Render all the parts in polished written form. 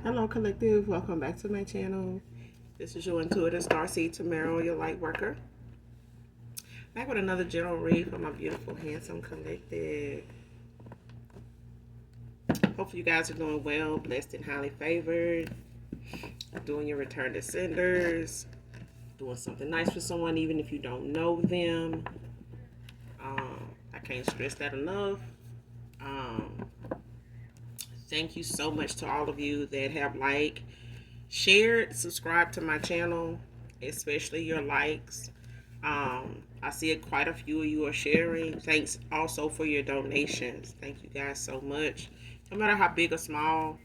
Hello, Collective. Welcome back to my channel. This is your intuitive starseed Tamara, your light worker. Back with another general read for my beautiful, handsome collective. Hopefully, you guys are doing well, blessed, and highly favored. Doing your return to senders. Doing something nice for someone, even if you don't know them. I can't stress that enough. Thank you so much to all of you that have shared, subscribed to my channel, especially your likes. I see it, quite a few of you are sharing. Thanks also for your donations. Thank you guys so much. No matter how big or small,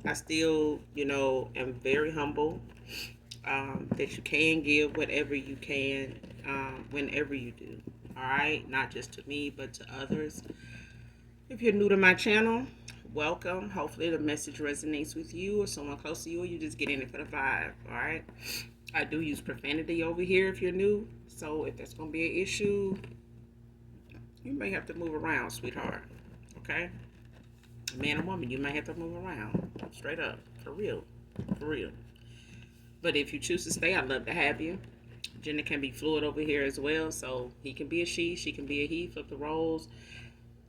I still, am very humble that you can give whatever you can, whenever you do. All right, not just to me, but to others. If you're new to my channel, welcome. Hopefully the message resonates with you or someone close to you, or you just get in it for the vibe. All right. I do use profanity over here if you're new. So if that's going to be an issue, you may have to move around, sweetheart. Okay? Man or woman, you may have to move around. Straight up. For real. For real. But if you choose to stay, I'd love to have you. Gender can be fluid over here as well. So he can be a she can be a he. Flip the roles.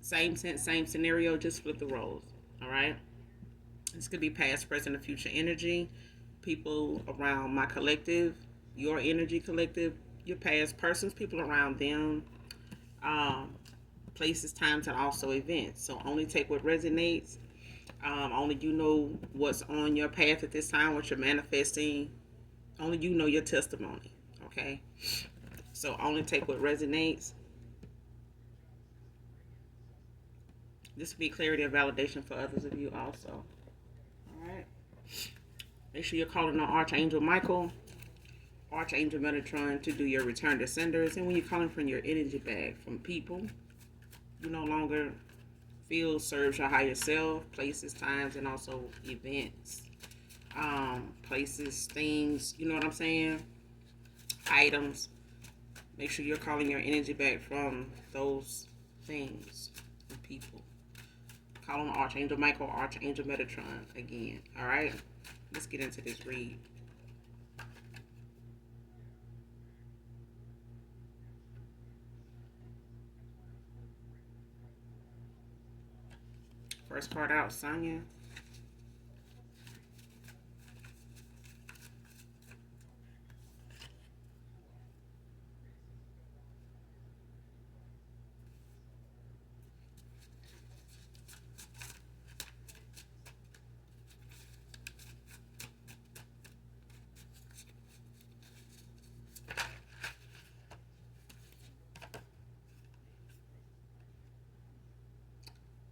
Same sense, same scenario, just flip the roles. All right? This could be past, present, or future energy. People around my collective, your energy collective, your past persons, people around them, places, times, and also events. So only take what resonates. Only you know what's on your path at this time, what you're manifesting. Only you know your testimony. Okay? So only take what resonates. This will be clarity and validation for others of you also. All right? Make sure you're calling on Archangel Michael, Archangel Metatron to do your return to senders. And when you're calling from your energy bag from people you no longer feel serves your higher self, places, times, and also events. Places, things, you know what I'm saying? Items. Make sure you're calling your energy back from those things and people. Call on Archangel Michael, Archangel Metatron again. All right? Let's get into this read. First card out, Sonya.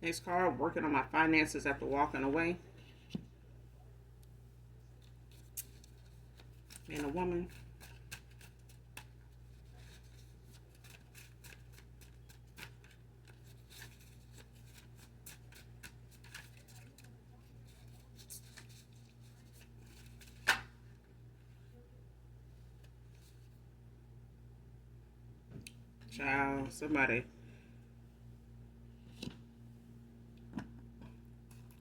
Next card, working on my finances after walking away. Man or woman. Child, somebody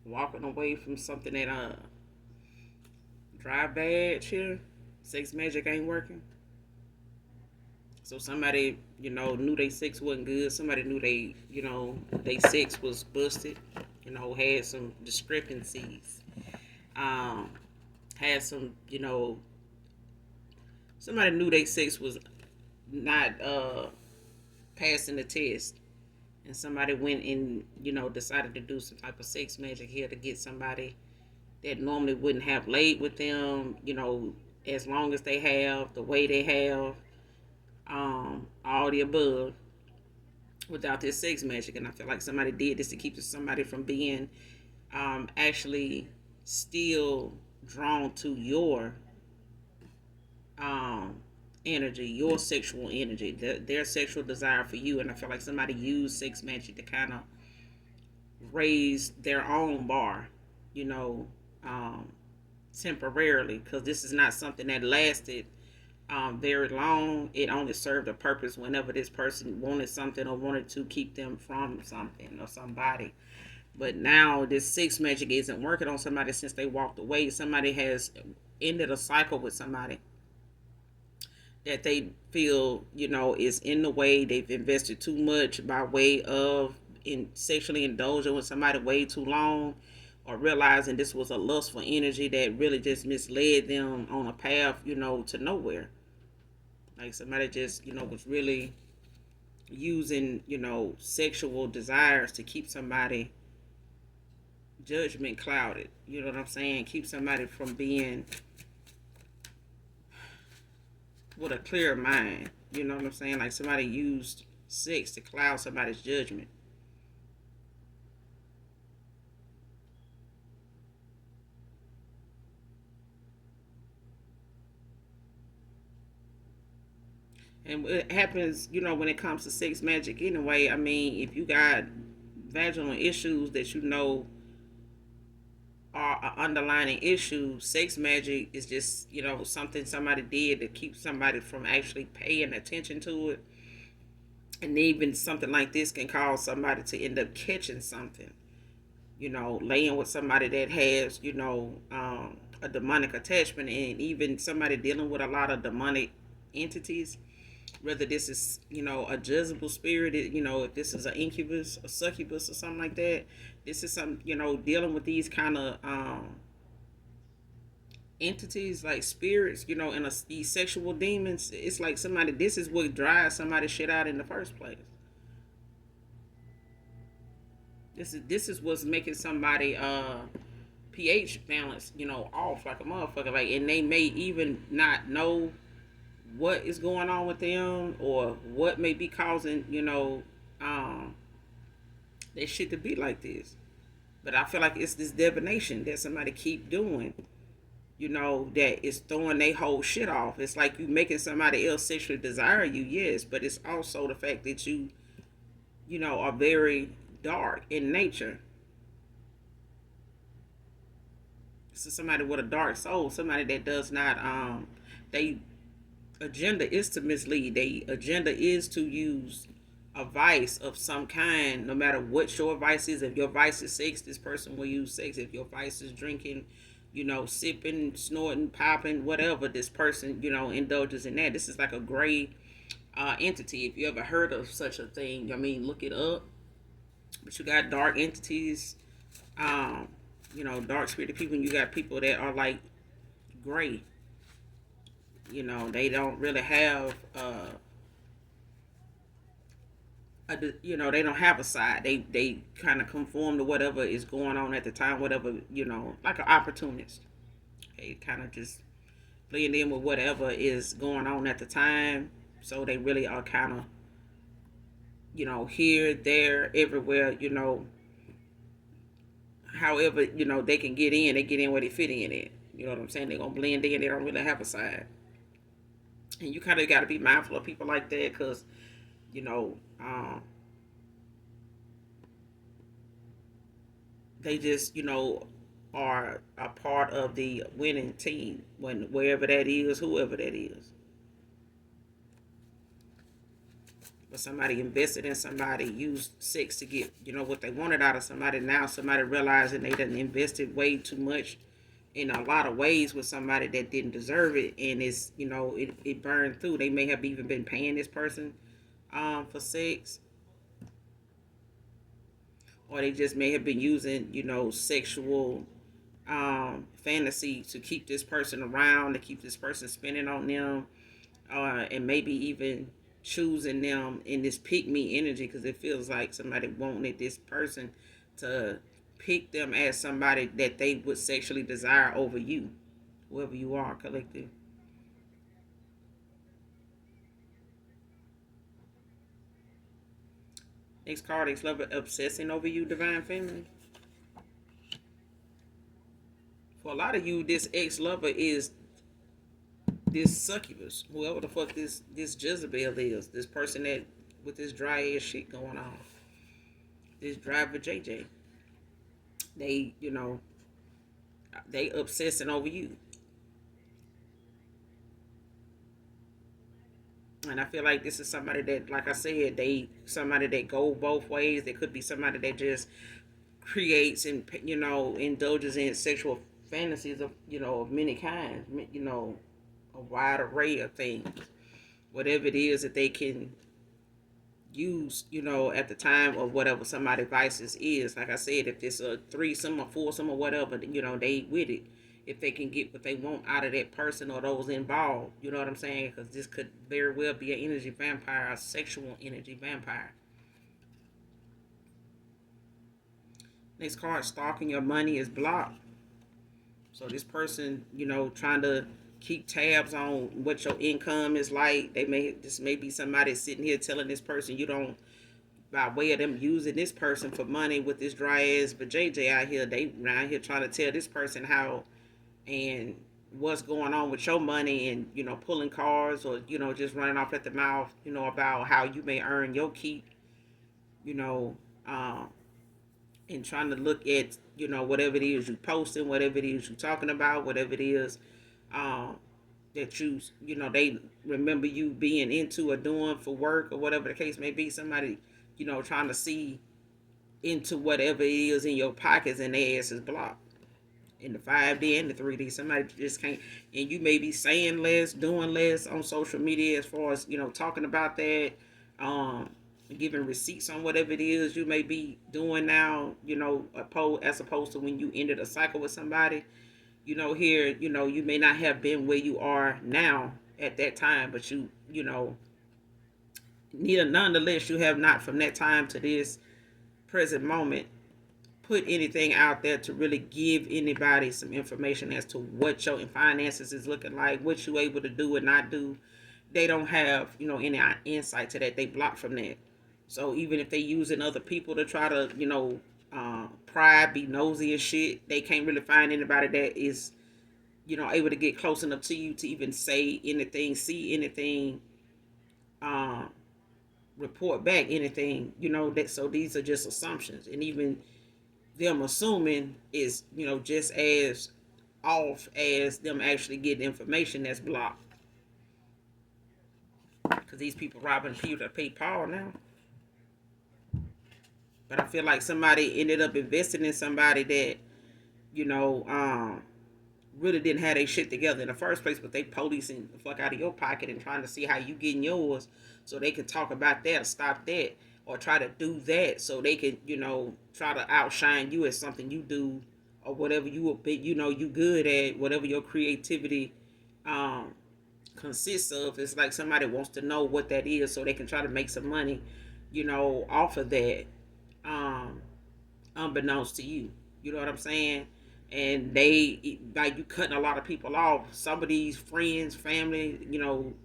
walking away from something that drive bad here. Sex magic ain't working. So somebody, knew they sex wasn't good. Somebody knew they sex was busted. Had some discrepancies. Um, had some, somebody knew they sex was not passing the test. And somebody went and, decided to do some type of sex magic here to get somebody that normally wouldn't have laid with them, as long as they have, the way they have, all the above, without this sex magic. And I feel like somebody did this to keep somebody from being actually still drawn to your um, energy, your sexual energy, their sexual desire for you. And I feel like somebody used sex magic to kind of raise their own bar, you know, um, temporarily, because this is not something that lasted very long. It only served a purpose whenever this person wanted something or wanted to keep them from something or somebody. But now this six magic isn't working on somebody since they walked away. Somebody has ended a cycle with somebody that they feel, is in the way. They've invested too much by way of in sexually indulging with somebody way too long, or realizing this was a lustful energy that really just misled them on a path, to nowhere. Like somebody just, was really using, sexual desires to keep somebody judgment clouded. You know what I'm saying? Keep somebody from being with a clear mind. You know what I'm saying? Like somebody used sex to cloud somebody's judgment. And it happens, when it comes to sex magic anyway. I mean, if you got vaginal issues that are an underlying issue, sex magic is just, something somebody did to keep somebody from actually paying attention to it. And even something like this can cause somebody to end up catching something, laying with somebody that has, a demonic attachment, and even somebody dealing with a lot of demonic entities. Whether this is, a Jezebel spirit, if this is an incubus, a succubus, or something like that. This is some, dealing with these kind of entities like spirits, and these sexual demons. It's like somebody. This is what drives somebody shit out in the first place. This is what's making somebody pH balance, off like a motherfucker. Like, and they may even not know what is going on with them, or what may be causing, their shit to be like this. But I feel like it's this divination that somebody keep doing, that is throwing their whole shit off. It's like you making somebody else sexually desire you, yes, but it's also the fact that you are very dark in nature. So somebody with a dark soul, somebody that does not, they agenda is to mislead. They agenda is to use a vice of some kind, no matter what your vice is. If your vice is sex, this person will use sex. If your vice is drinking, sipping, snorting, popping, whatever, this person, indulges in that. This is like a gray entity. If you ever heard of such a thing, I mean, look it up. But you got dark entities, um, dark spirited people, and you got people that are like gray. They don't really have they don't have a side. They kind of conform to whatever is going on at the time, whatever, like an opportunist. They kind of just blend in with whatever is going on at the time. So they really are kind of, here, there, everywhere, however, they can get in, they get in where they fit in it. You know what I'm saying? They're going to blend in. They don't really have a side. And you kind of got to be mindful of people like that, because, you know, um, they just, are a part of the winning team, when wherever that is, whoever that is. But somebody invested in somebody, used sex to get, what they wanted out of somebody. Now somebody realizing they done invested way too much in a lot of ways with somebody that didn't deserve it, and it's, it burned through. They may have even been paying this person for sex, or they just may have been using, sexual fantasy to keep this person around, to keep this person spending on them, and maybe even choosing them in this pick me energy, because it feels like somebody wanted this person to pick them as somebody that they would sexually desire over you, whoever you are, collective. Next card, ex-lover obsessing over you, divine feminine. For a lot of you, this ex-lover is this succubus, whoever the fuck this Jezebel is, this person that with this dry ass shit going on, this driver JJ. They, they obsessing over you. And I feel like this is somebody that, like I said, they somebody that go both ways. They could be somebody that just creates and indulges in sexual fantasies of of many kinds, a wide array of things, whatever it is that they can use, at the time of whatever somebody's vices is. Like I said, if it's a threesome or foursome or whatever, they with it. If they can get what they want out of that person or those involved, you know what I'm saying? Because this could very well be an energy vampire, a sexual energy vampire. Next card, stalking your money is blocked. So this person, trying to keep tabs on what your income is like. This may be somebody sitting here telling this person you don't, by way of them using this person for money with this dry ass but JJ out here. They around here trying to tell this person how and what's going on with your money, and pulling cards, or just running off at the mouth, about how you may earn your keep, you know, um, and trying to look at whatever it is you posting, whatever it is you talking about, whatever it is um, that they remember you being into or doing for work or whatever the case may be. Somebody trying to see into whatever it is in your pockets, and their ass is blocked in the 5D and the 3D. Somebody just can't, and you may be saying less, doing less on social media as far as talking about that, um, giving receipts on whatever it is you may be doing now. As opposed to when you ended a cycle with somebody. Here, you may not have been where you are now at that time, but nonetheless, you have not from that time to this present moment put anything out there to really give anybody some information as to what your finances is looking like, what you able to do and not do. They don't have any insight to that. They block from that. So even if they using other people to try to pry, be nosy and shit, they can't really find anybody that is able to get close enough to you to even say anything, see anything, um, report back anything. That, so these are just assumptions, and even them assuming is just as off as them actually getting information that's blocked. Because these people robbing people to pay Paul now. But I feel like somebody ended up investing in somebody that you know really didn't have their shit together in the first place, but they policing the fuck out of your pocket and trying to see how you getting yours, so they can talk about that, stop that, or try to do that, so they can try to outshine you as something you do, or whatever you good at, whatever your creativity um consists of. It's like somebody wants to know what that is, so they can try to make some money, off of that, um, unbeknownst to you. You know what I'm saying? And they, like, you cutting a lot of people off. Some of these friends, family,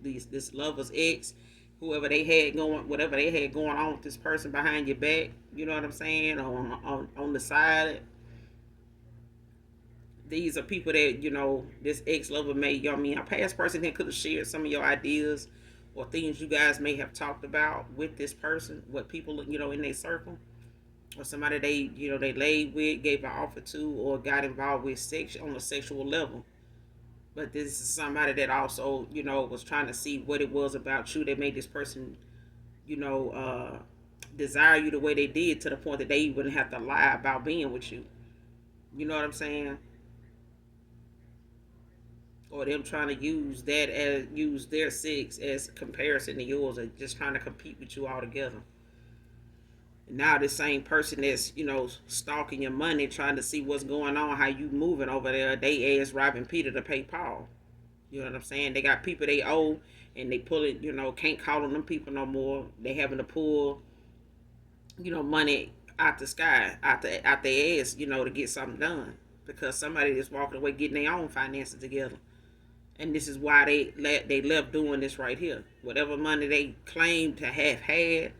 this lover's ex, whoever they had going, whatever they had going on with this person behind your back. You know what I'm saying? On the side. These are people that this ex lover may, a past person that could have shared some of your ideas or things you guys may have talked about with this person, what people in their circle, or somebody they laid with, gave an offer to, or got involved with sex on a sexual level. But this is somebody that also was trying to see what it was about you that made this person you know uh desire you the way they did, to the point that they wouldn't have to lie about being with you. You know what I'm saying? Or them trying to use their sex as comparison to yours, or just trying to compete with you all together. Now the same person that's stalking your money, trying to see what's going on, how you moving over there, they ass robbing Peter to pay Paul. You know what I'm saying? They got people they owe, and they pull it, can't call on them people no more. They having to pull money out the sky, out their ass, to get something done, because somebody is walking away getting their own finances together. And this is why they left doing this right here. Whatever money they claim to have had,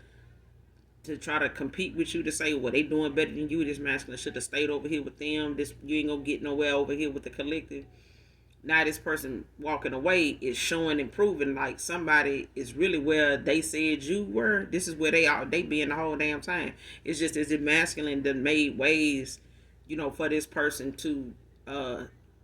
to try to compete with you, to say, well, they doing better than you, this masculine should have stayed over here with them, this, you ain't gonna get nowhere over here with the collective. Now this person walking away is showing and proving like somebody is really where they said you were. This is where they been the whole damn time. It's just as if masculine done made ways for this person to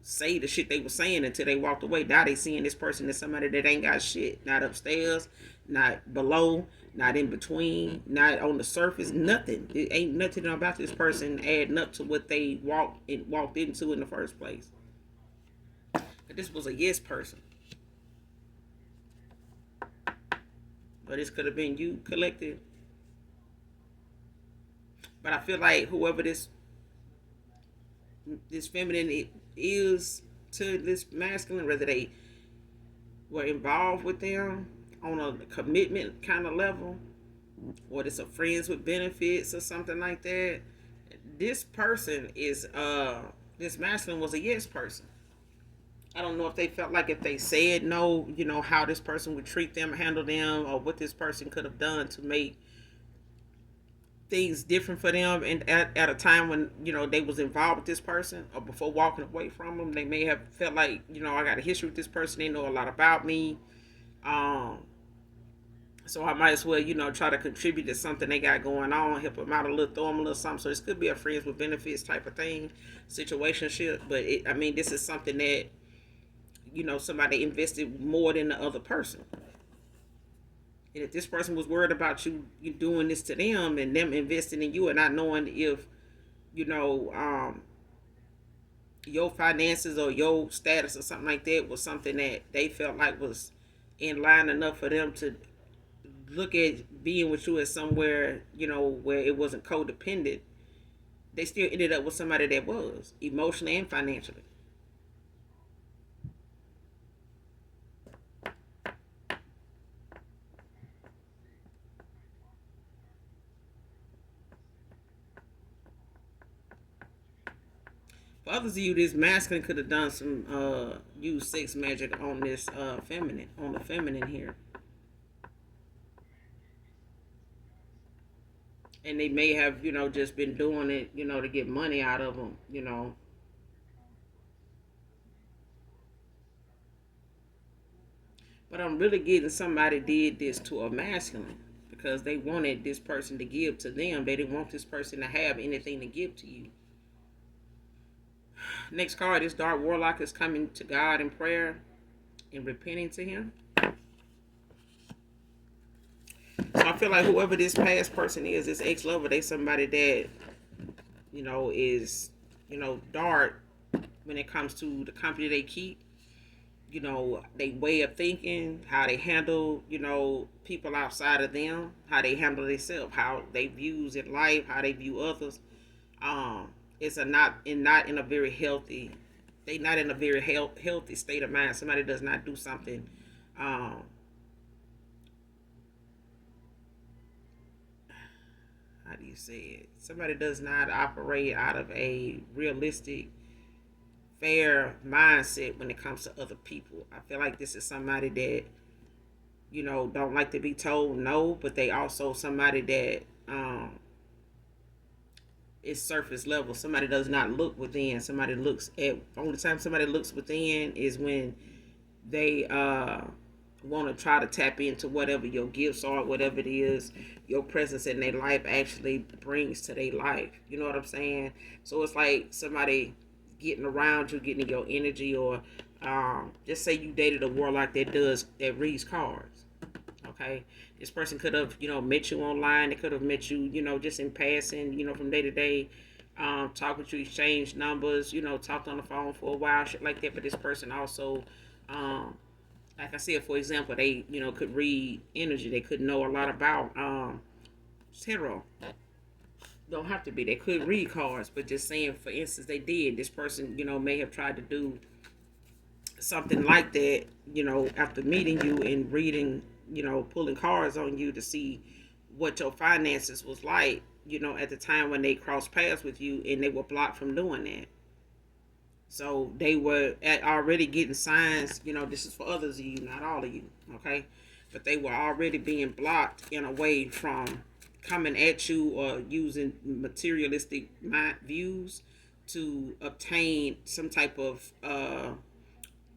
say the shit they were saying until they walked away. Now they seeing this person as somebody that ain't got shit. Not upstairs, not below, not in between, not on the surface, nothing. It ain't nothing about this person adding up to what they walked into in the first place. But this was a yes person. But this could have been you collective. But I feel like whoever this feminine is to this masculine, whether they were involved with them on a commitment kind of level, or it's a friends with benefits or something like that. This person is this masculine was a yes person. I don't know if they felt like if they said no, how this person would treat them, handle them, or what this person could have done to make things different for them, and at a time when they was involved with this person, or before walking away from them, they may have felt like I got a history with this person, they know a lot about me, um so I might as well try to contribute to something they got going on, help them out a little, throw them a little something. So this could be a friends with benefits type of thing, situationship. But this is something that somebody invested more than the other person. And if this person was worried about you doing this to them and them investing in you and not knowing if, you know, um, your finances or your status or something like that was something that they felt like was in line enough for them to look at being with you as somewhere, where it wasn't codependent, they still ended up with somebody that was emotionally and financially. For others of you, this masculine could have done some use sex magic on this feminine, on the feminine here. And they may have, just been doing it, to get money out of them. But I'm really getting somebody did this to a masculine because they wanted this person to give to them. They didn't want this person to have anything to give to you. Next card, this dark warlock is coming to God in prayer and repenting to him. So I feel like whoever this past person is, this ex-lover, they somebody that, is, dark when it comes to the company they keep. They way of thinking, how they handle, people outside of them, how they handle themselves, how they views in life, how they view others. It's not in a very healthy. They not in a very healthy state of mind. Somebody does not do something. Um, how do you say it? Somebody does not operate out of a realistic, fair mindset when it comes to other people. I feel like this is somebody that don't like to be told no, but they also somebody that is surface level. Somebody does not look within. Somebody looks at, only time somebody looks within is when they want to try to tap into whatever your gifts are, whatever it is your presence in their life actually brings to their life. You know what I'm saying? So it's like somebody getting around you, getting your energy, or just say you dated a warlock that reads cards. Okay, this person could have met you online. They could have met you just in passing, from day to day. Talk with you, exchange numbers, talked on the phone for a while, shit like that. But this person also, like I said, for example, they could read energy. They could know a lot about tarot. Don't have to be. They could read cards, but just saying, for instance, they did. This person, may have tried to do something like that, after meeting you and reading, pulling cards on you to see what your finances was like, at the time when they crossed paths with you, and they were blocked from doing that. So they were already getting signs, this is for others of you, not all of you, okay? But they were already being blocked in a way from coming at you or using materialistic mind views to obtain some type of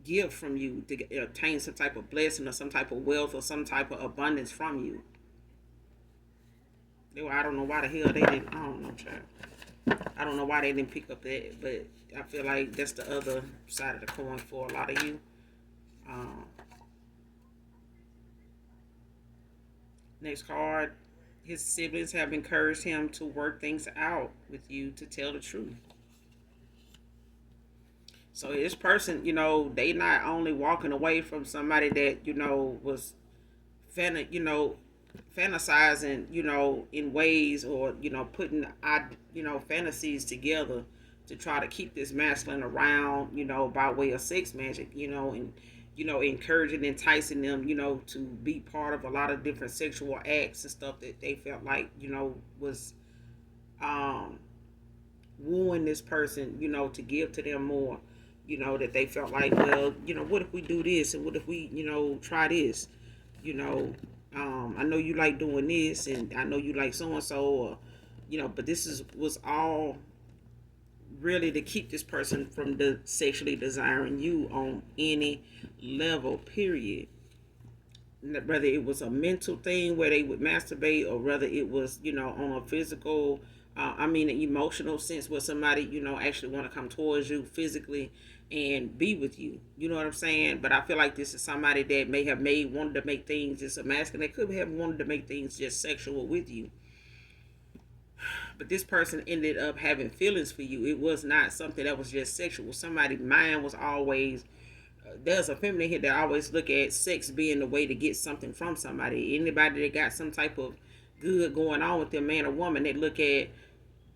gift from you, to obtain some type of blessing or some type of wealth or some type of abundance from you. I don't know why the hell they didn't. I don't know, child. I don't know why they didn't pick up that, but I feel like that's the other side of the coin for a lot of you. Um, Next card, his siblings have encouraged him to work things out with you to tell the truth. So this person, they not only walking away from somebody that was fantasizing, in ways, or putting fantasies together to try to keep this masculine around, by way of sex magic, and encouraging, enticing them, to be part of a lot of different sexual acts and stuff that they felt like, was um wooing this person, to give to them more, that they felt like, well, what if we do this, and what if we, try this, you know, I know you like doing this, and I know you like so and so, or but this was all really to keep this person from sexually desiring you on any level, period. Whether it was a mental thing where they would masturbate, or whether it was on a physical, an emotional sense, where somebody actually want to come towards you physically and be with you. You know what I'm saying? But I feel like this is somebody that may have wanted to make things just a masculine. They could have wanted to make things just sexual with you. But this person ended up having feelings for you. It was not something that was just sexual. Somebody's mind was always, there's a feminine here that always look at sex being the way to get something from somebody. Anybody that got some type of good going on with their man or woman, they look at,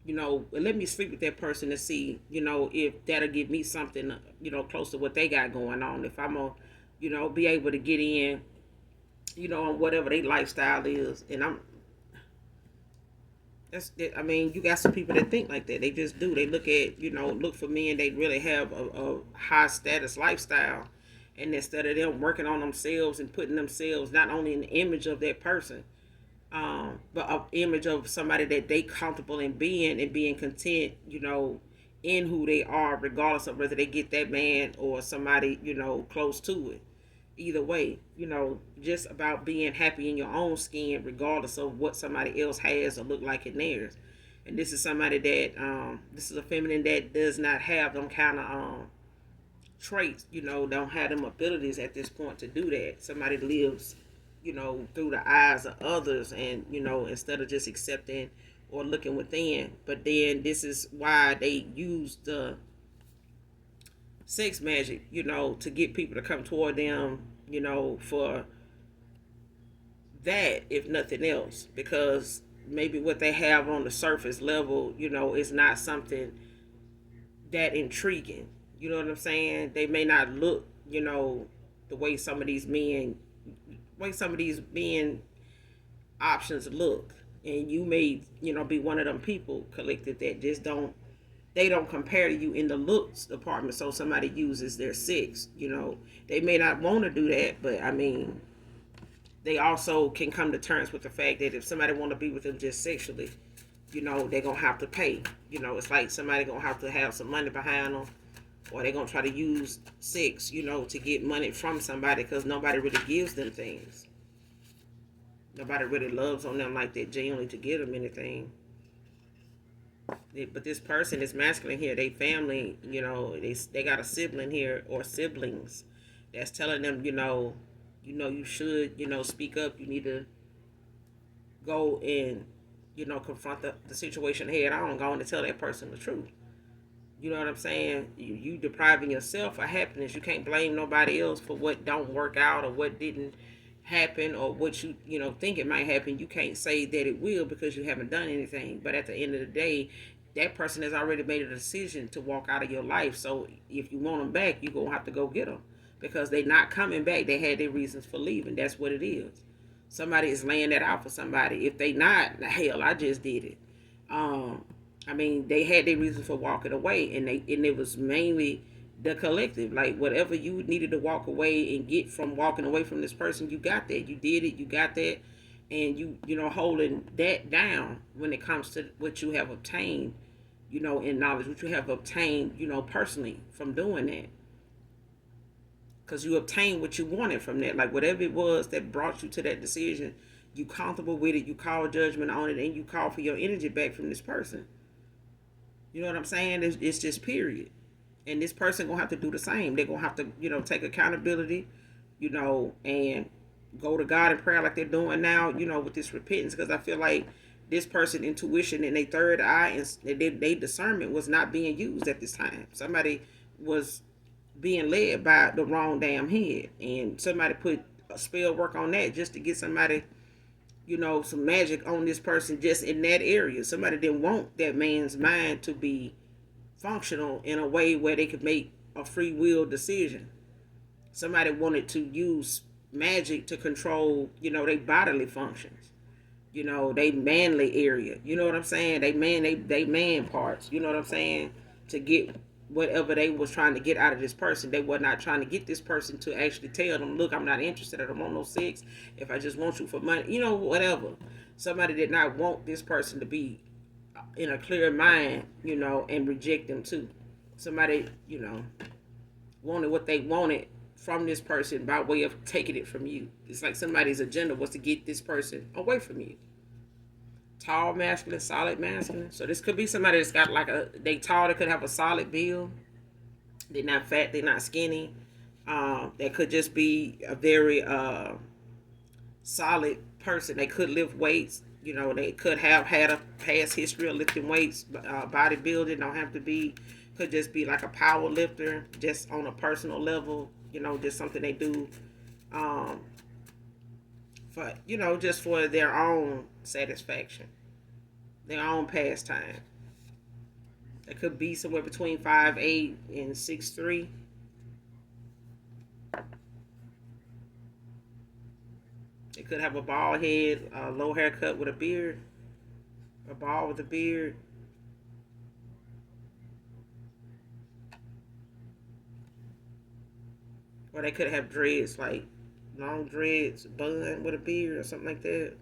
let me sleep with that person to see, if that'll give me something, close to what they got going on. If I'm gonna, be able to get in, on whatever their lifestyle is. And you got some people that think like that. They just do. They look at, look for men. They really have a high status lifestyle. And instead of them working on themselves and putting themselves not only in the image of that person, but an image of somebody that they comfortable in being, and being content, in who they are, regardless of whether they get that man or somebody, close to it. Either way, just about being happy in your own skin, regardless of what somebody else has or look like in theirs. And this is somebody that, this is a feminine that does not have them kind of traits, don't have them abilities at this point to do that. Somebody lives, through the eyes of others, and, instead of just accepting or looking within. But then this is why they use the sex magic, to get people to come toward them, for that, if nothing else, because maybe what they have on the surface level, is not something that intriguing. You know what I'm saying? They may not look, the way some of these men options look. And you may, be one of them people, collected, that just they don't compare to you in the looks department. So somebody uses their sex, they may not want to do that, but they also can come to terms with the fact that if somebody want to be with them just sexually, they're gonna have to pay. It's like somebody gonna have to have some money behind them, or they're gonna try to use sex, to get money from somebody, because nobody really gives them things. Nobody really loves on them like that genuinely to give them anything. But this person is masculine here. They family, they got a sibling here, or siblings, that's telling them, you should, speak up. You need to go and, confront the situation head on. Go on and tell that person the truth. You know what I'm saying? You depriving yourself of happiness. You can't blame nobody else for what don't work out, or what didn't happen, or what you think it might happen. You can't say that it will, because you haven't done anything. But at the end of the day, that person has already made a decision to walk out of your life. So if you want them back, you're gonna have to go get them, because they're not coming back. They had their reasons for leaving. That's what it is. Somebody is laying that out for somebody. If they not, hell, I just did it. They had their reasons for walking away, and it was mainly the collective. Like, whatever you needed to walk away and get from walking away from this person, you got that. You did it. You got that, and holding that down when it comes to what you have obtained, in knowledge, what you have obtained, personally from doing that. Because you obtained what you wanted from that. Like, whatever it was that brought you to that decision, you comfortable with it. You call judgment on it, and you call for your energy back from this person. You know what I'm saying? It's just period. And this person gonna have to do the same. They're gonna have to, take accountability, and go to God in prayer like they're doing now, with this repentance. Because I feel like this person intuition and their third eye and they discernment was not being used at this time. Somebody was being led by the wrong damn head, and somebody put a spell work on that just to get somebody, some magic on this person just in that area. Somebody didn't want that man's mind to be functional in a way where they could make a free will decision. Somebody wanted to use magic to control, their bodily functions, they manly area. You know what I'm saying? They man parts. You know what I'm saying? To get whatever they was trying to get out of this person. They were not trying to get this person to actually tell them, look, I'm not interested. I don't want no sex. If I just want you for money, whatever. Somebody did not want this person to be in a clear mind, and reject them too. Somebody, wanted what they wanted from this person by way of taking it from you. It's like somebody's agenda was to get this person away from you. Tall masculine, solid masculine. So this could be somebody that's got they tall, they could have a solid build. They're not fat, they're not skinny. They could just be a very solid person. They could lift weights. They could have had a past history of lifting weights. Bodybuilding don't have to be. Could just be like a power lifter, just on a personal level. Just something they do, for just for their own satisfaction, their own pastime. It could be somewhere between 5'8" and 6'3". It could have a bald head, a low haircut with a beard, a bald with a beard. Or they could have dreads, like long dreads, bun with a beard or something like that.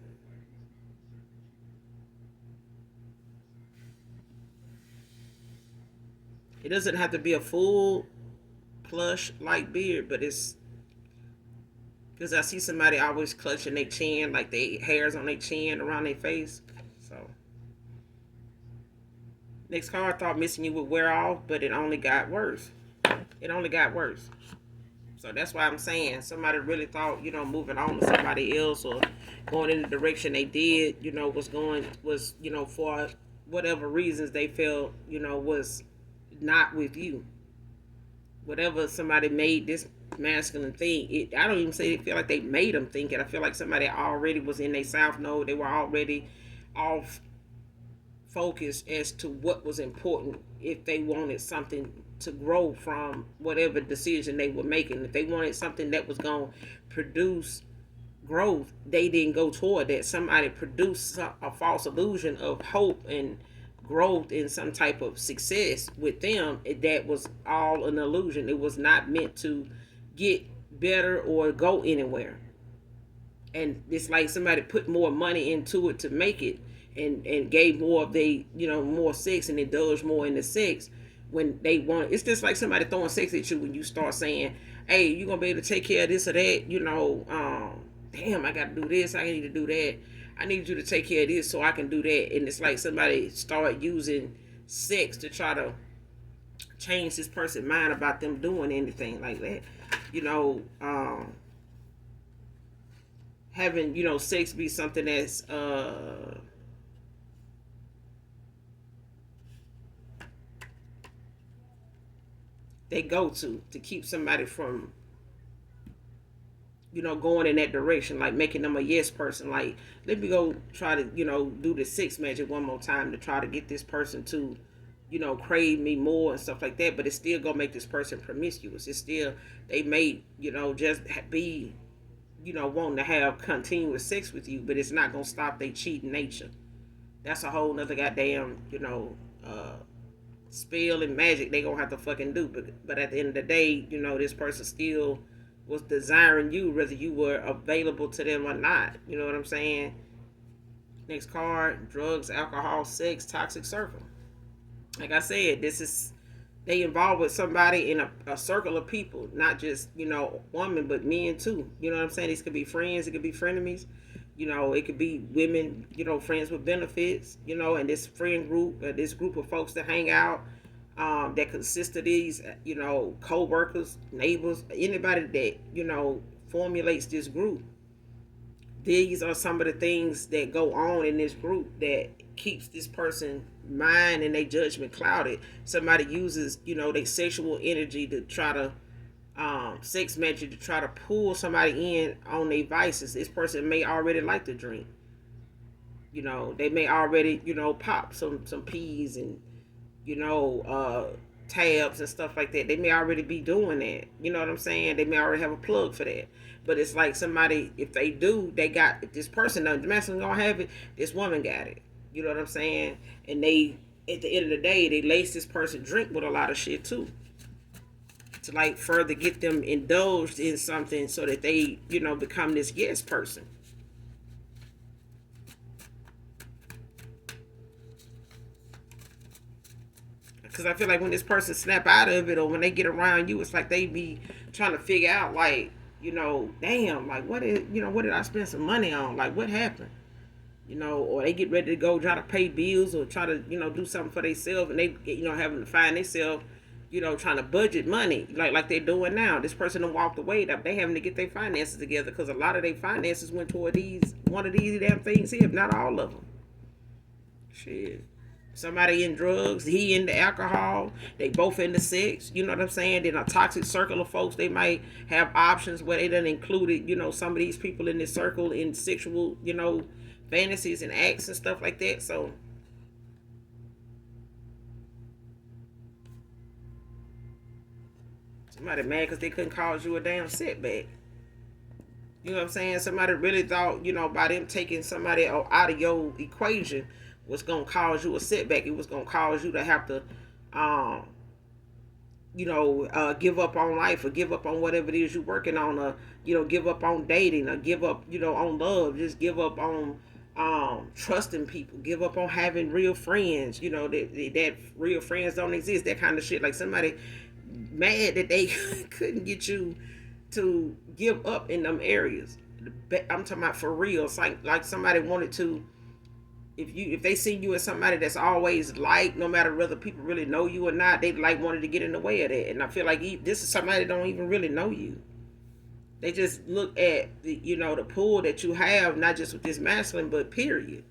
It doesn't have to be a full plush like beard, but it's because I see somebody always clutching their chin, like they hairs on their chin around their face. So next card, thought missing you would wear off, but it only got worse. It only got worse. So that's why I'm saying somebody really thought, moving on to somebody else or going in the direction they did, was for whatever reasons they felt, was not with you. Whatever somebody made this masculine thing, I don't even say they feel like they made them think it. I feel like somebody already was in their south node. They were already off focus as to what was important if they wanted something to grow from whatever decision they were making. If they wanted something that was going to produce growth, they didn't go toward that. Somebody produced a false illusion of hope and growth and some type of success with them. That was all an illusion. It was not meant to get better or go anywhere. And it's like somebody put more money into it to make it, and gave more of more sex, and indulged more in the sex when they want. It's just like somebody throwing sex at you when you start saying, hey, you gonna be able to take care of this or that, damn, I gotta do this, I need to do that, I need you to take care of this so I can do that. And it's like somebody start using sex to try to change this person's mind about them doing anything like that. you know Having sex be something that's they go to keep somebody from going in that direction, like making them a yes person. Like, let me go try to do the sex magic one more time to try to get this person to crave me more and stuff like that. But it's still gonna make this person promiscuous. It's still, they may just be wanting to have continuous sex with you, but it's not gonna stop their cheating nature. That's a whole nother goddamn spell and magic they gonna have to fucking do. But at the end of the day, this person still was desiring you, whether you were available to them or not. You know what I'm saying? Next card: drugs, alcohol, sex, toxic circle. Like I said, this is, they involved with somebody in a circle of people, not just women, but men too. You know what I'm saying? These could be friends, it could be frenemies. It could be women, friends with benefits, and this friend group, this group of folks that hang out, that consist of these, co-workers, neighbors, anybody that, formulates this group. These are some of the things that go on in this group that keeps this person mind and their judgment clouded. Somebody uses, their sexual energy to try to sex magic to try to pull somebody in on their vices. This person may already like to drink. They may already, pop some peas and, you know, uh, tabs and stuff like that. They may already be doing that. You know what I'm saying? They may already have a plug for that. But it's like somebody, if they do, they got, if this person, the masculine gonna have it, this woman got it. You know what I'm saying? And they, at the end of the day, they lace this person drink with a lot of shit too, to like further get them indulged in something so that they, become this yes person. Because I feel like when this person snap out of it, or when they get around you, it's like they be trying to figure out, like, damn, like, what did I spend some money on? Like, what happened? Or they get ready to go try to pay bills or try to, do something for themselves, and they, having to find themselves, trying to budget money, like they're doing now. This person done walked away, that they having to get their finances together, because a lot of their finances went toward one of these damn things here, if not all of them. Shit. Somebody in drugs, he in the alcohol, they both in the sex, you know what I'm saying? Then a toxic circle of folks, they might have options where they done included, some of these people in this circle in sexual, fantasies and acts and stuff like that. So somebody mad because they couldn't cause you a damn setback. You know what I'm saying? Somebody really thought, by them taking somebody out of your equation was going to cause you a setback. It was going to cause you to have to, give up on life, or give up on whatever it is you're working on, or, give up on dating, or give up, on love. Just give up on trusting people. Give up on having real friends. That real friends don't exist. That kind of shit. Like somebody mad that they couldn't get you to give up in them areas. I'm talking about for real. It's like somebody wanted to. If they see you as somebody that's always liked, no matter whether people really know you or not, they like wanted to get in the way of that. And I feel like this is somebody that don't even really know you. They just look at the pull that you have, not just with this masculine, but period.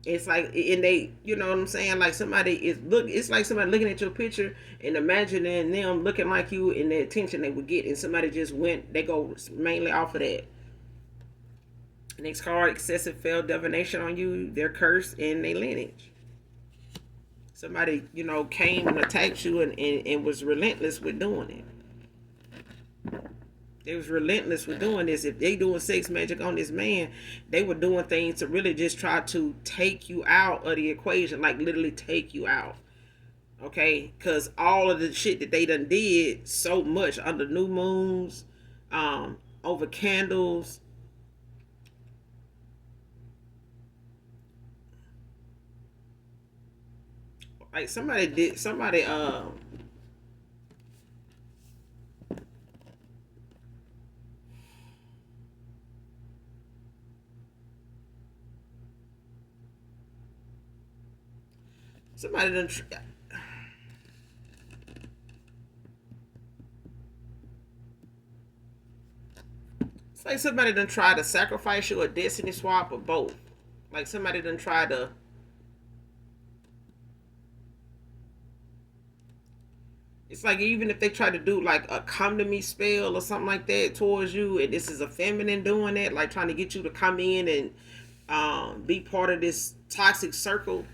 It's like, and they, you know what I'm saying? Like somebody it's like somebody looking at your picture and imagining them looking like you, and the attention they would get, and somebody just they go mainly off of that. Next card, excessive failed divination on you, their curse and their lineage. Somebody, came and attacked you and was relentless with doing it. They was relentless with doing this. If they doing sex magic on this man, they were doing things to really just try to take you out of the equation, like literally take you out. Okay? Because all of the shit that they done did so much under new moons, over candles, like somebody somebody done it's like somebody done tried to sacrifice you, a destiny swap, or both. Like somebody done tried to, it's like even if they try to do like a come to me spell or something like that towards you, and this is a feminine doing that, like trying to get you to come in and be part of this toxic circle,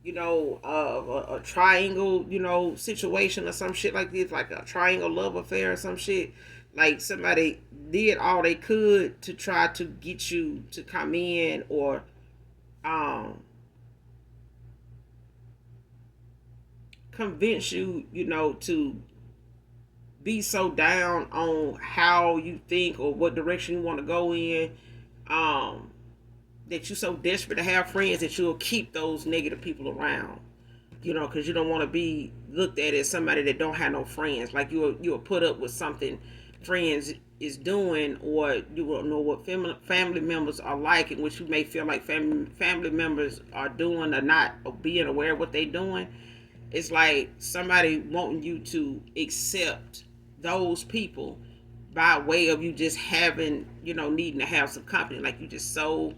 of a triangle, situation or some shit like this, like a triangle love affair or some shit. Like somebody did all they could to try to get you to come in, or um convince you, to be so down on how you think or what direction you want to go in, um, that you're so desperate to have friends that you'll keep those negative people around. Because you don't want to be looked at as somebody that don't have no friends. Like you'll put up with something friends is doing, or you don't know what family members are like, in which you may feel like family members are doing or not, or being aware of what they're doing. It's like somebody wanting you to accept those people by way of you just having, needing to have some company. Like you just so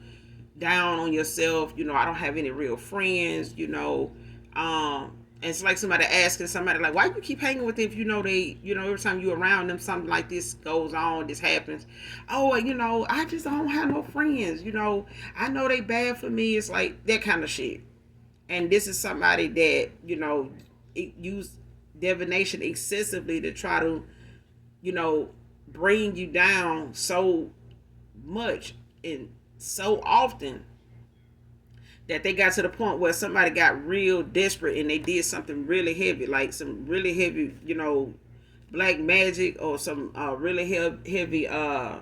down on yourself. I don't have any real friends. And it's like somebody asking somebody like, why you keep hanging with them if they, every time you around them, something like this goes on, this happens. Oh, I just don't have no friends. I know they bad for me. It's like that kind of shit. And this is somebody that use divination excessively to try to you know bring you down so much and so often that they got to the point where somebody got real desperate and they did something really heavy, like some really heavy black magic, or some really heavy how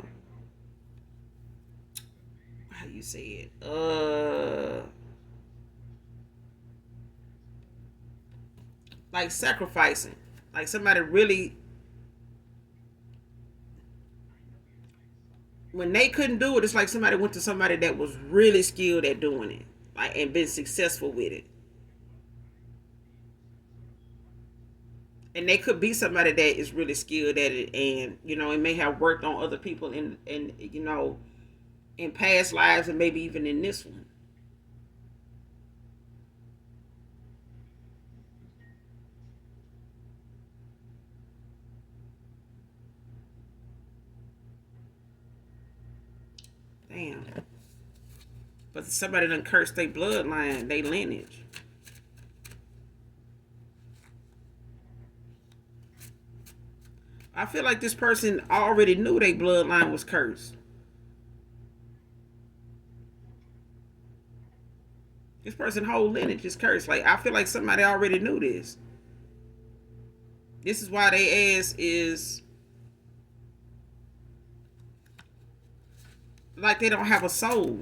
you say it, like sacrificing, like somebody really, when they couldn't do it, it's like somebody went to somebody that was really skilled at doing it, like, and been successful with it. And they could be somebody that is really skilled at it, and it may have worked on other people in past lives, and maybe even in this one. Damn. But somebody done cursed their bloodline, their lineage. I feel like this person already knew their bloodline was cursed. This person whole lineage is cursed. Like, I feel like somebody already knew this. This is why they ass is like they don't have a soul.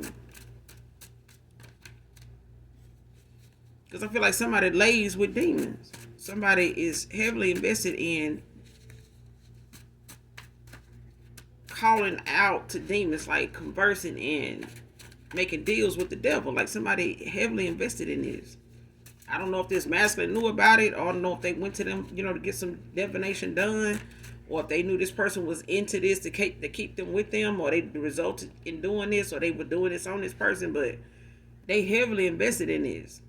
Because I feel like somebody lays with demons. Somebody is heavily invested in calling out to demons, like conversing and making deals with the devil. Like somebody heavily invested in this. I don't know if this masculine knew about it, or I don't know if they went to them, to get some divination done, or if they knew this person was into this to keep them with them, or they resulted in doing this, or they were doing this on this person, but they heavily invested in this.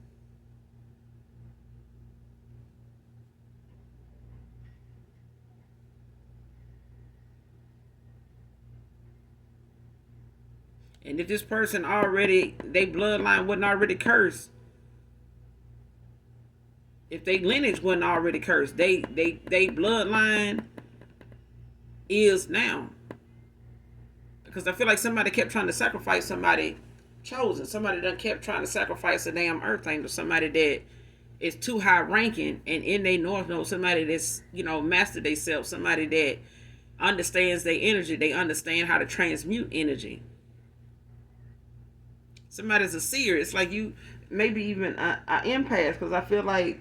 And if this person already, their bloodline wasn't already cursed, if their lineage wasn't already cursed, they bloodline is now. Because I feel like somebody kept trying to sacrifice somebody chosen. Somebody done kept trying to sacrifice a damn earth angel. Somebody that is too high ranking and in their north node. Somebody that's, mastered themselves. Somebody that understands their energy. They understand how to transmute energy. Somebody's a seer. It's like you, maybe even a empath, because I feel like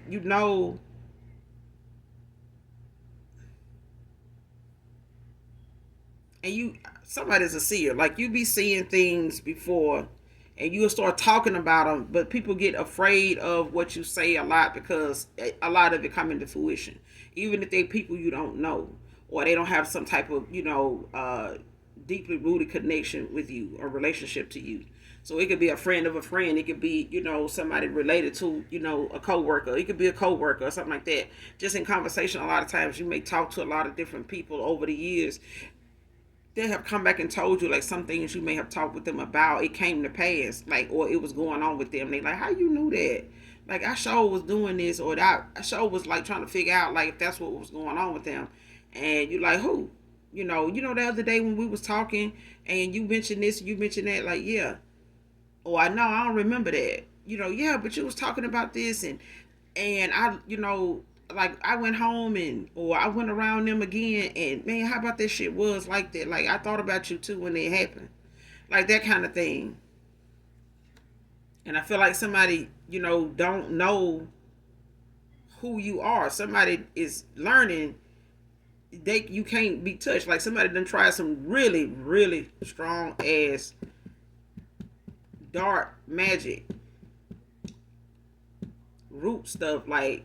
and somebody's a seer. Like you be seeing things before, and you'll start talking about them, but people get afraid of what you say a lot, because a lot of it come into fruition, even if they people you don't know, or they don't have some type of deeply rooted connection with you or relationship to you. So it could be a friend of a friend. It could be, somebody related to, a coworker. It could be a coworker or something like that. Just in conversation, a lot of times you may talk to a lot of different people over the years. They have come back and told you like some things you may have talked with them about. It came to pass, like, or it was going on with them. They like, how you knew that? Like I sure was doing this, or that I sure was like trying to figure out like if that's what was going on with them. And you're like, who? The other day when we was talking and you mentioned this, you mentioned that, like, yeah. Oh, I know, I don't remember that. Yeah, but you was talking about this, and I, like I went home, and or I went around them again, and man, how about that shit was like that? Like I thought about you too when it happened, like that kind of thing. And I feel like somebody, don't know who you are. Somebody is learning you can't be touched. Like somebody done tried some really, really strong ass dark magic root stuff. Like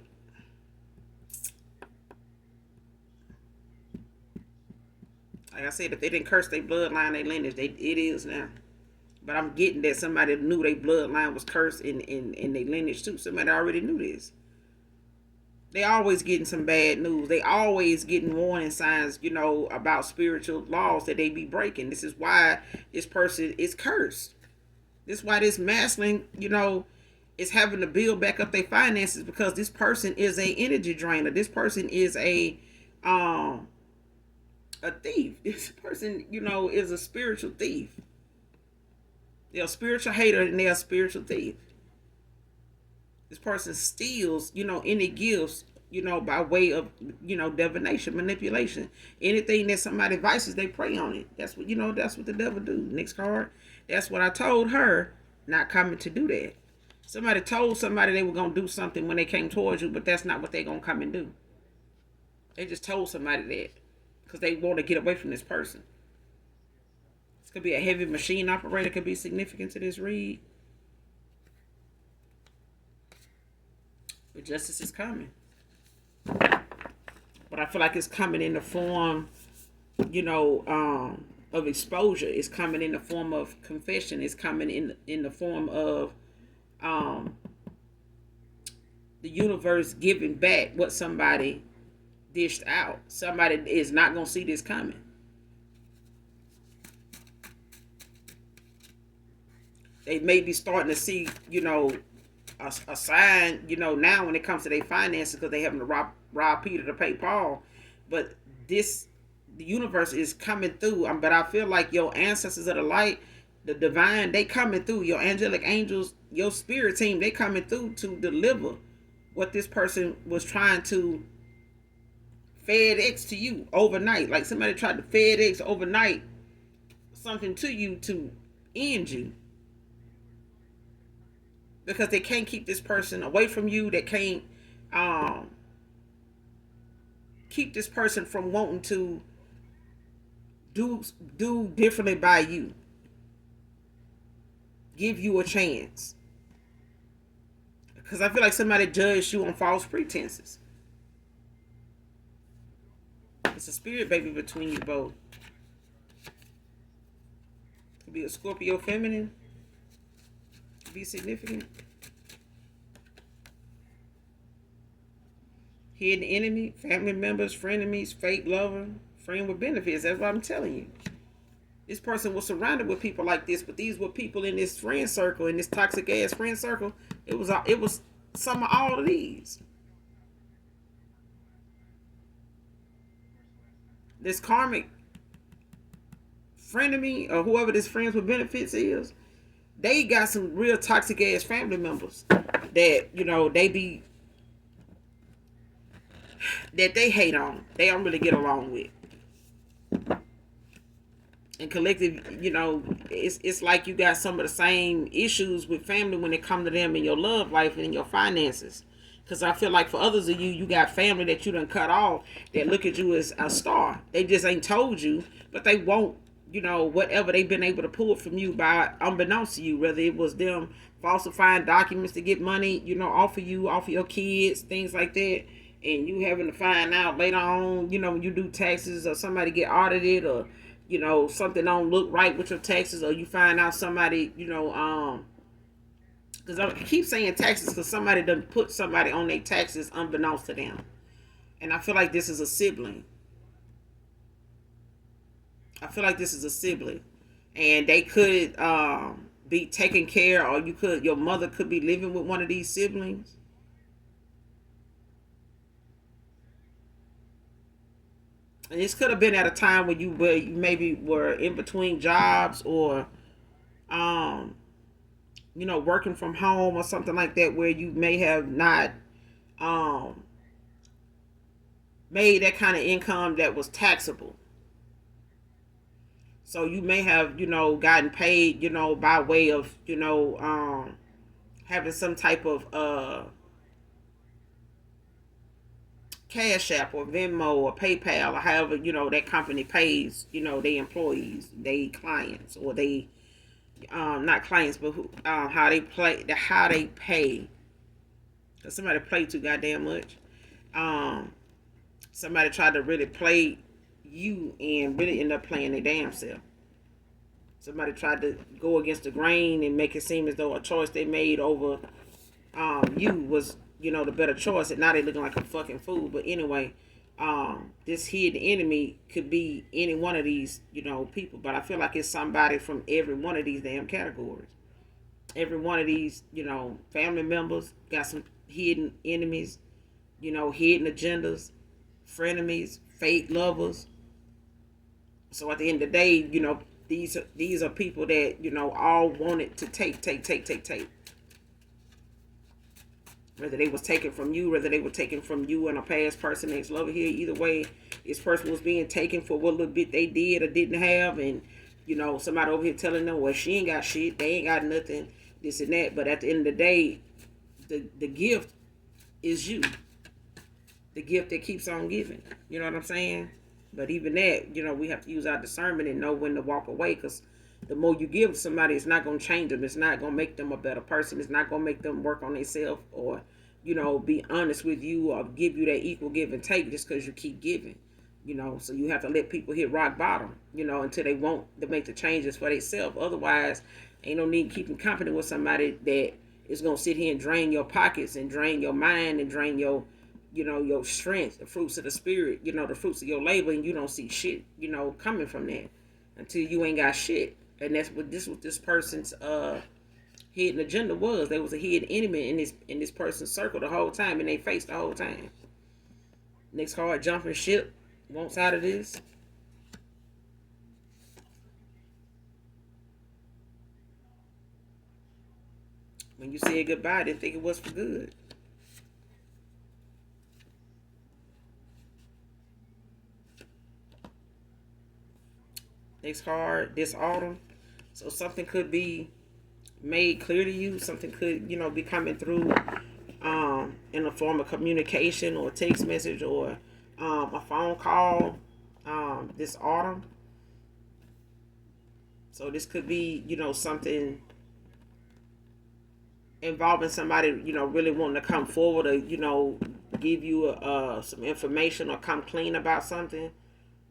I said, if they didn't curse their bloodline, their lineage, it is now. But I'm getting that somebody knew their bloodline was cursed in their lineage too. Somebody already knew this. They always getting some bad news. They always getting warning signs, about spiritual laws that they be breaking. This is why this person is cursed. This is why this masculine, is having to build back up their finances, because this person is a energy drainer. This person is a thief. This person, is a spiritual thief. They're a spiritual hater and they're a spiritual thief. This person steals, any gifts, by way of, divination, manipulation. Anything that somebody vices, they prey on it. That's what, that's what the devil do. Next card. That's what I told her, not coming to do that. Somebody told somebody they were going to do something when they came towards you, but that's not what they're going to come and do. They just told somebody that because they want to get away from this person. This could be a heavy machine operator, could be significant to this read. But justice is coming. But I feel like it's coming in the form, of exposure. It's coming in the form of confession. It's coming in the form of the universe giving back what somebody dished out. Somebody is not going to see this coming. They may be starting to see, a sign, now when it comes to their finances, because they having to rob Peter to pay Paul. But the universe is coming through. But I feel like your ancestors of the light, the divine, they coming through. Your angelic angels, your spirit team, they coming through to deliver what this person was trying to FedEx to you overnight. Like somebody tried to FedEx overnight something to you to end you. Because they can't keep this person away from you. They can't keep this person from wanting to do differently by you. Give you a chance. Because I feel like somebody judged you on false pretenses. It's a spirit baby between you both. Could be a Scorpio feminine. Could be significant. Hidden enemy, family members, frenemies, fake lover, friend with benefits. That's what I'm telling you. This person was surrounded with people like this, but these were people in this friend circle, in this toxic ass friend circle. It was some of all of these. This karmic frenemy or whoever this friends with benefits is, they got some real toxic ass family members that they hate on. They don't really get along with. And collective, it's like you got some of the same issues with family when it come to them in your love life and in your finances. Because I feel like for others of you, you got family that you done cut off that look at you as a star. They just ain't told you, but they won't, whatever they've been able to pull from you by unbeknownst to you, whether it was them falsifying documents to get money, off of you, off of your kids, things like that. And you having to find out later on, when you do taxes or somebody get audited or, something don't look right with your taxes, or you find out somebody, because I keep saying taxes because somebody done put somebody on their taxes unbeknownst to them. And I feel like this is a sibling. And they could be taken care, or your mother could be living with one of these siblings. And this could have been at a time when you maybe were in between jobs or, working from home or something like that, where you may have not made that kind of income that was taxable. So you may have, gotten paid, by way of, having some type of Cash App or Venmo or PayPal or however, that company pays, their employees, their clients, or they not clients, but how they pay. Cause somebody play too goddamn much. Um, Somebody tried to really play you and really end up playing their damn self. Somebody tried to go against the grain and make it seem as though a choice they made over you was, the better choice, and now they looking like a fucking fool. But anyway, this hidden enemy could be any one of these, people. But I feel like it's somebody from every one of these damn categories. Every one of these, family members got some hidden enemies, hidden agendas, frenemies, fake lovers. So at the end of the day, these are people that all wanted to take. Whether they was taken from you, whether they were taken from you and a past person, ex-lover here, either way, this person was being taken for what little bit they did or didn't have, and somebody over here telling them, well, she ain't got shit, they ain't got nothing, this and that. But at the end of the day, the gift is you, the gift that keeps on giving. You know what I'm saying? But even that, we have to use our discernment and know when to walk away, because the more you give somebody, it's not going to change them. It's not going to make them a better person. It's not going to make them work on themselves or, be honest with you or give you that equal give and take just because you keep giving. So you have to let people hit rock bottom, until they want to make the changes for themselves. Otherwise, ain't no need keeping company with somebody that is going to sit here and drain your pockets and drain your mind and drain your your strength, the fruits of the spirit, the fruits of your labor, and you don't see shit, coming from that until you ain't got shit. And that's what this person's hidden agenda was. There was a hidden enemy in this person's circle the whole time, and they faced the whole time. Next card, jumping ship. Wants out of this. When you said goodbye, I didn't think it was for good. Next card, this autumn. So something could be made clear to you. Something could, be coming through in the form of communication or text message or a phone call this autumn. So this could be, something involving somebody, really wanting to come forward or, give you some information or come clean about something,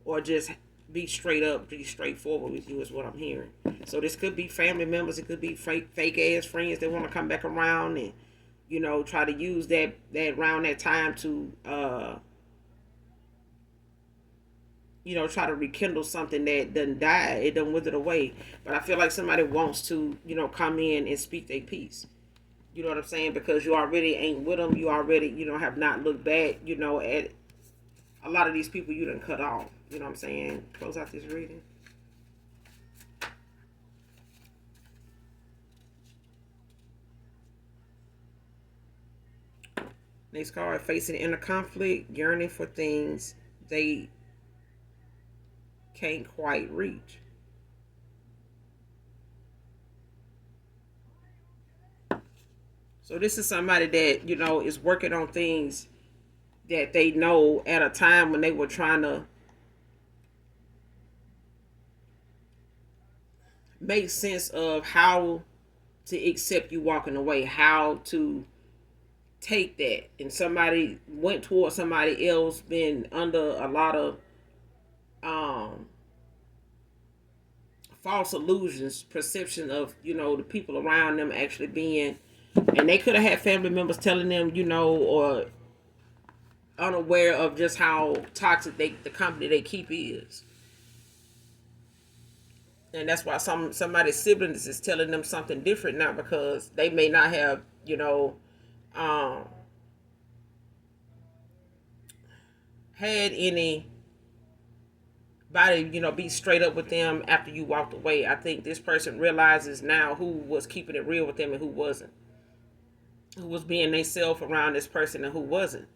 or just be straight up, be straightforward with you is what I'm hearing. So this could be family members. It could be fake ass friends that want to come back around and, try to use that around that time to, try to rekindle something that doesn't die. It doesn't wither away. But I feel like somebody wants to, come in and speak their piece. You know what I'm saying? Because you already ain't with them. You already, have not looked back, at a lot of these people you done cut off. You know what I'm saying? Close out this reading. Next card, facing inner conflict, yearning for things they can't quite reach. So this is somebody that, is working on things that they know at a time when they were trying to make sense of how to accept you walking away, how to take that. And somebody went towards somebody else, been under a lot of false illusions, perception of, the people around them actually being, and they could have had family members telling them, or unaware of just how toxic the company they keep is. And that's why somebody's siblings is telling them something different now, because they may not have, um, had any body, be straight up with them after you walked away. I think this person realizes now who was keeping it real with them and who wasn't, who was being themselves around this person and who wasn't.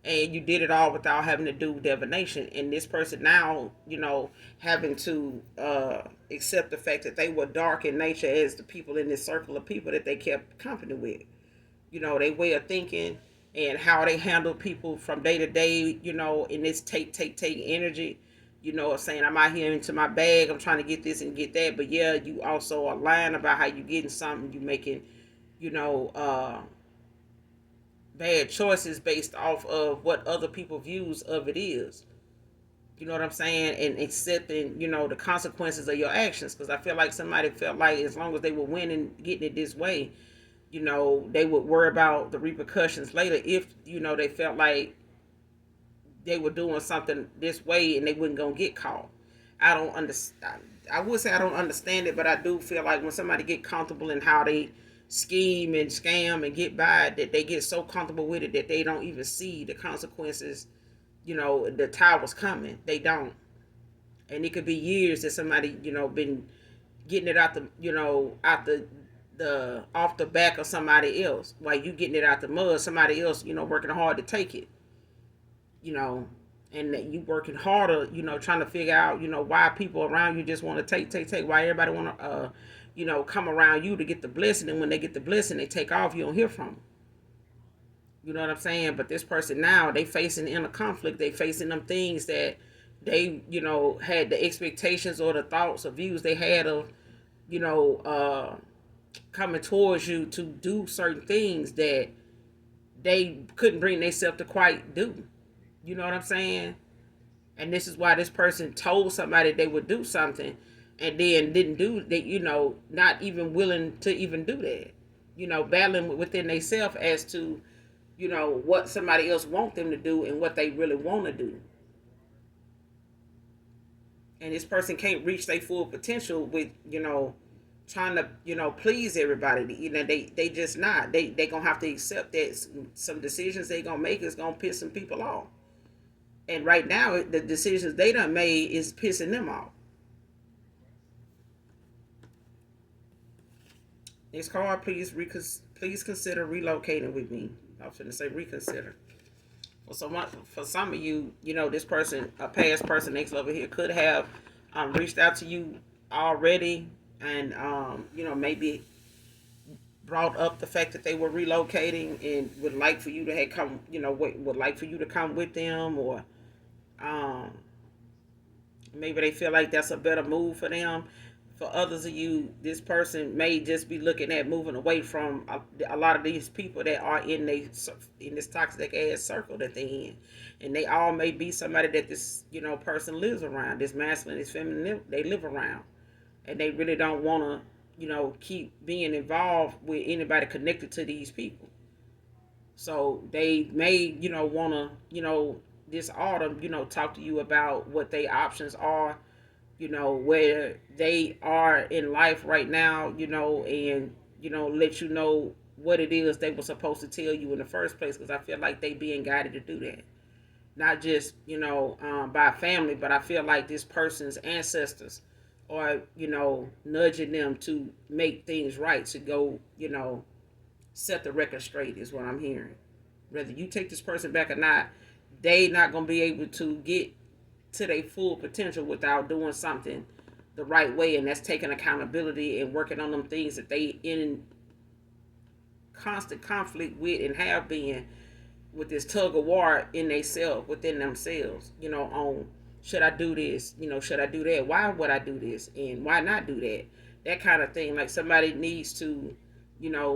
And you did it all without having to do divination. And this person now, having to accept the fact that they were dark in nature as the people in this circle of people that they kept company with. Their way of thinking and how they handle people from day to day, in this take energy, saying I'm out here into my bag, I'm trying to get this and get that. But yeah, you also are lying about how you getting something, you making, you know, uh, bad choices based off of what other people views of it is. You know what I'm saying? And accepting, the consequences of your actions. Because I feel like somebody felt like as long as they were winning, getting it this way, they would worry about the repercussions later if, they felt like they were doing something this way and they wasn't going to get caught. I don't understand. I would say I don't understand it, but I do feel like when somebody get comfortable in how they scheme and scam and get by, that they get so comfortable with it that they don't even see the consequences. The time was coming. They don't, and it could be years that somebody been getting it out the off the back of somebody else, while you getting it out the mud. Somebody else working hard to take it. You know, and that you working harder. Trying to figure out why people around you just want to take. Why everybody want to come around you to get the blessing, and when they get the blessing, they take off. You don't hear from them. You know what I'm saying? But this person now, they facing inner conflict. They facing them things that they, had the expectations or the thoughts or views they had of, you know, uh, coming towards you to do certain things that they couldn't bring themselves to quite do. You know what I'm saying? And this is why this person told somebody they would do something and then didn't do that, not even willing to even do that. Battling within themselves as to what somebody else want them to do and what they really want to do. And this person can't reach their full potential with trying to please everybody. They just not. They gonna have to accept that some decisions they gonna make is gonna piss some people off. And right now the decisions they done made is pissing them off. Next card, please consider relocating with me. I was going to say reconsider. For some of you, this person, a past person, next level here, could have reached out to you already, and maybe brought up the fact that they were relocating and would like for you to have come, would like for you to come with them, or um, maybe they feel like that's a better move for them. For others of you, this person may just be looking at moving away from a lot of these people that are in this toxic ass circle that they in, and they all may be somebody that this person lives around. This masculine, this feminine, they live around, and they really don't want to keep being involved with anybody connected to these people. So they may want to this autumn talk to you about what their options are, where they are in life right now, and, let you know what it is they were supposed to tell you in the first place. Because I feel like they being guided to do that. Not just, by family, but I feel like this person's ancestors are, nudging them to make things right, to go, set the record straight is what I'm hearing. Whether you take this person back or not, they not going to be able to get to their full potential without doing something the right way, and that's taking accountability and working on them things that they in constant conflict with and have been, with this tug of war in within themselves, on should I do this, should I do that, why would I do this, and why not do that kind of thing. Like somebody needs to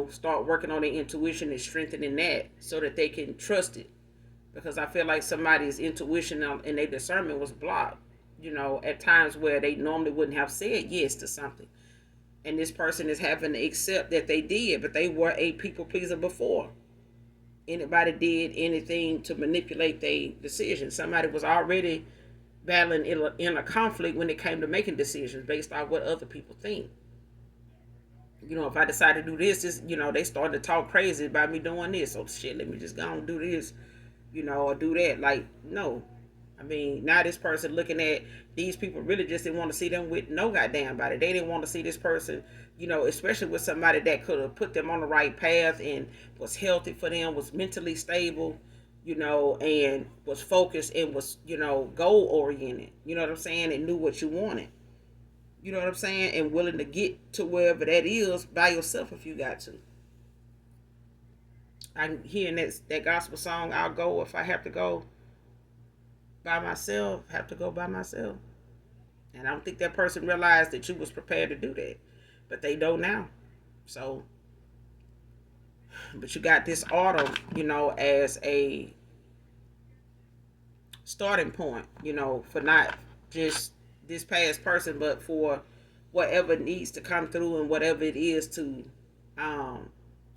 start working on their intuition and strengthening that so that they can trust it, because I feel like somebody's intuition and their discernment was blocked, at times where they normally wouldn't have said yes to something. And this person is having to accept that they did, but they were a people pleaser before anybody did anything to manipulate their decision. Somebody was already battling in a conflict when it came to making decisions based on what other people think. If I decide to do this, they started to talk crazy about me doing this. So shit, let me just go and do this, or do that. Like, no. I mean, now this person looking at these people really just didn't want to see them with no goddamn body. They didn't want to see this person, especially with somebody that could have put them on the right path and was healthy for them, was mentally stable, and was focused and was, goal oriented. You know what I'm saying? And knew what you wanted. You know what I'm saying? And willing to get to wherever that is by yourself if you got to. I'm hearing that gospel song, I'll go if I have to go by myself, have to go by myself. And I don't think that person realized that you was prepared to do that. But they don't now. So, but you got this autumn, as a starting point, for not just this past person, but for whatever needs to come through and whatever it is to, um,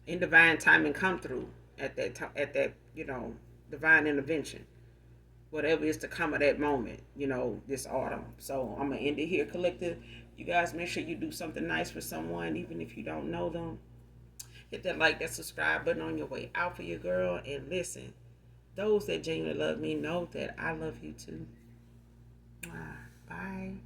in divine time and come through at that time, at that, divine intervention. Whatever is to come at that moment, this autumn. So I'm gonna end it here, collective. You guys make sure you do something nice for someone, even if you don't know them. Hit that like, that subscribe button on your way out for your girl. And listen, those that genuinely love me know that I love you too. Bye.